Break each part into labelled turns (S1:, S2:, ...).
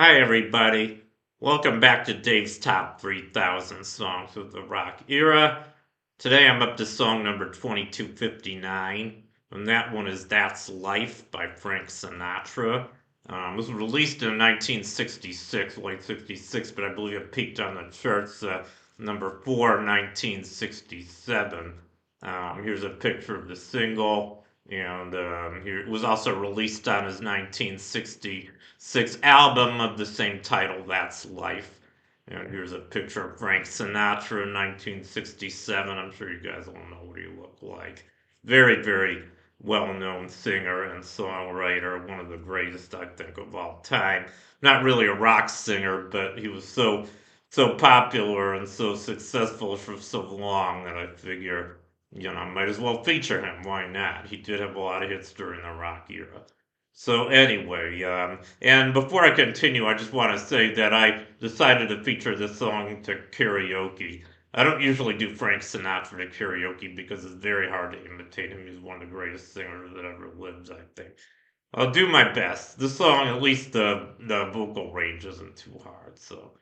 S1: Hi, everybody. Welcome back to Dave's Top 3,000 Songs of the Rock Era. Today I'm up to song number 2259, and that one is That's Life by Frank Sinatra. It was released in 1966, late 66, but I believe it peaked on the charts number 4, 1967. Here's a picture of the single, and here it was also released on his 1966 album of the same title, That's Life. And here's a picture of Frank Sinatra in 1967. I'm sure you guys all know what he looked like. Very, very well known singer and songwriter, one of the greatest, I think, of all time. Not really a rock singer, but he was so popular and so successful for so long that I figure, might as well feature him. Why not? He did have a lot of hits during the rock era. So anyway, and before I continue, I just want to say that I decided to feature this song to karaoke. I don't usually do Frank Sinatra to karaoke because it's very hard to imitate him. He's one of the greatest singers that ever lived, I think. I'll do my best. This song, at least the vocal range isn't too hard. So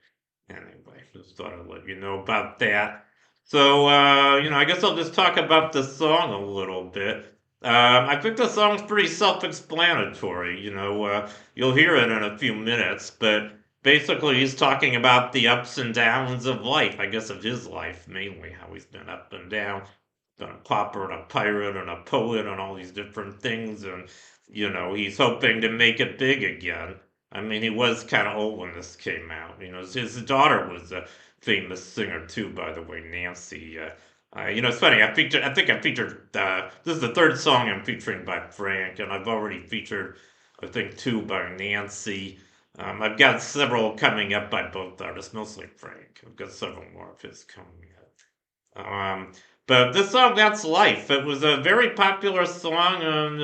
S1: anyway, just thought I'd let you know about that. So, I guess I'll just talk about the song a little bit. I think the song's pretty self-explanatory. You'll hear it in a few minutes, but basically he's talking about the ups and downs of life, I guess of his life mainly, how he's been up and down, been a pauper and a pirate and a poet and all these different things, and, he's hoping to make it big again. I mean, he was kind of old when this came out. His daughter was a famous singer too, by the way, Nancy. It's funny. I think I featured. This is the third song I'm featuring by Frank, and I've already featured, I think, two by Nancy. I've got several coming up by both artists, mostly Frank. I've got several more of his coming up. But this song, That's Life, it was a very popular song, and,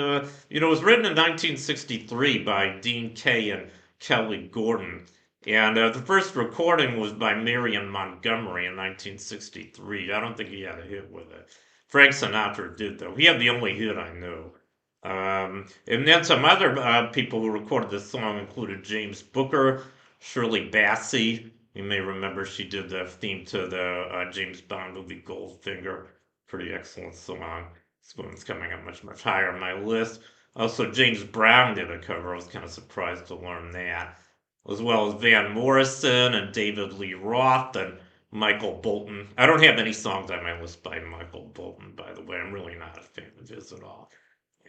S1: it was written in 1963 by Dean Kaye and Kelly Gordon. And the first recording was by Marion Montgomery in 1963. I don't think he had a hit with it. Frank Sinatra did, though. He had the only hit I know. And then some other people who recorded this song included James Booker, Shirley Bassey. You may remember she did the theme to the James Bond movie Goldfinger. Pretty excellent song. This one's coming up much, much higher on my list. Also, James Brown did a cover. I was kind of surprised to learn that. As well as Van Morrison and David Lee Roth and Michael Bolton. I don't have any songs on my list by Michael Bolton, by the way. I'm really not a fan of his at all.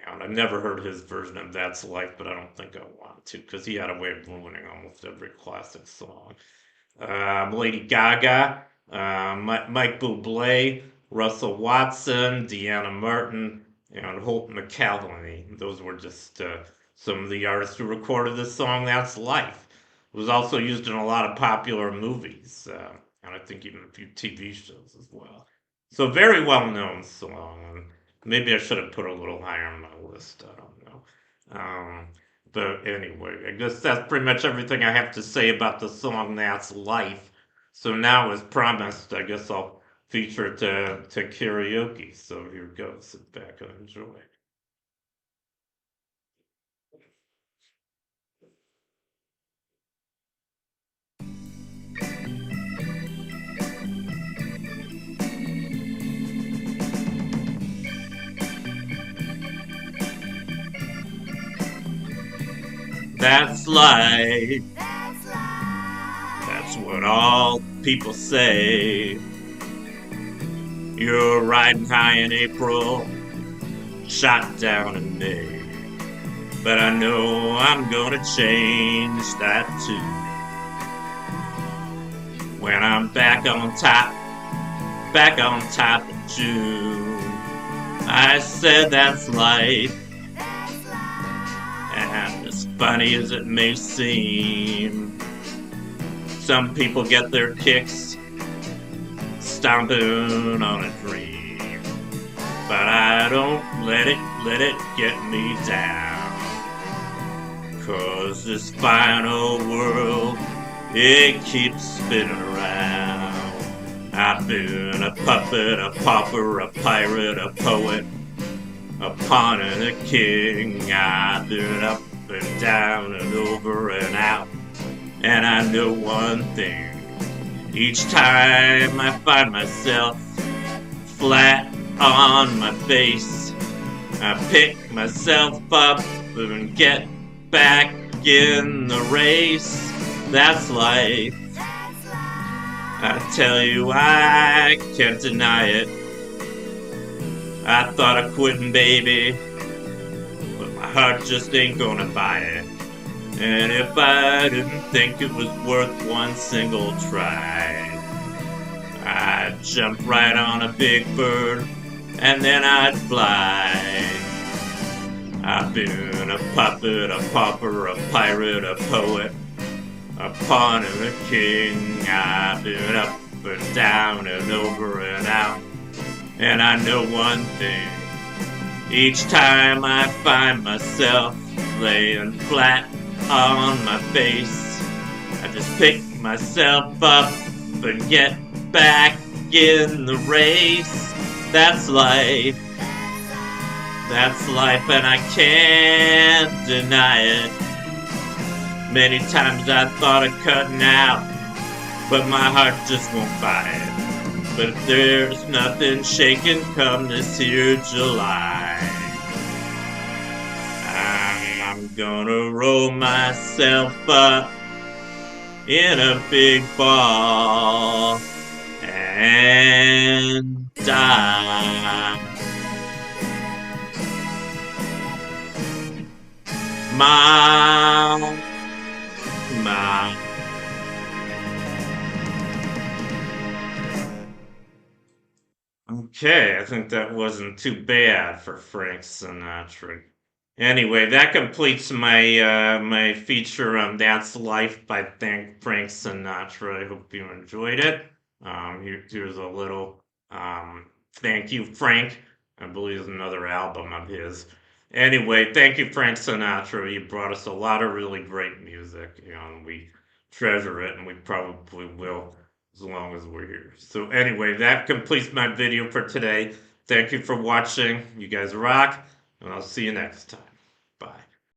S1: And I've never heard his version of That's Life, but I don't think I want to, because he had a way of ruining almost every classic song. Lady Gaga, Mike Bublé, Russell Watson, Deanna Martin, and Holt McCallany. Those were just some of the artists who recorded this song, That's Life. It was also used in a lot of popular movies, and I think even a few TV shows as well. So very well known song. Maybe I should have put it a little higher on my list. I don't know. But anyway, I guess that's pretty much everything I have to say about the song That's Life. So now, as promised, I guess I'll feature it to karaoke. So here goes. Sit back and enjoy. That's life. That's what all people say. You're riding high in April, shot down in May. But I know I'm gonna change that too. When I'm back on top in June. I said that's life, and as funny as it may seem, some people get their kicks stomping on a dream. But I don't let it get me down. 'Cause this fine old world, it keeps spinning around. I've been a puppet, a pauper, a pirate, a poet, a pawn and a king. I've been up and down and over and out. And I know one thing. Each time I find myself flat on my face, I pick myself up and get back in the race. That's life. I tell you, I can't deny it. I thought of quitting, baby, but my heart just ain't gonna buy it. And if I didn't think it was worth one single try, I'd jump right on a big bird and then I'd fly. I've been a puppet, a pauper, a pirate, a poet, a pawn and a king. I've been up and down and over and out. And I know one thing. Each time I find myself laying flat on my face, I just pick myself up and get back in the race. That's life. That's life, and I can't deny it. Many times I thought of cutting out, but my heart just won't buy it. But there's nothing shaking come this here July. I'm gonna roll myself up in a big ball and die. Mom. Okay, I think that wasn't too bad for Frank Sinatra. Anyway, that completes my my feature on "That's Life" by Frank Sinatra. I hope you enjoyed it. Here's a little thank you, Frank. I believe it's another album of his. Anyway, thank you, Frank Sinatra. You brought us a lot of really great music. You know, and we treasure it, and we probably will as long as we're here. So anyway, that completes my video for today. Thank you for watching. You guys rock, and I'll see you next time. Bye.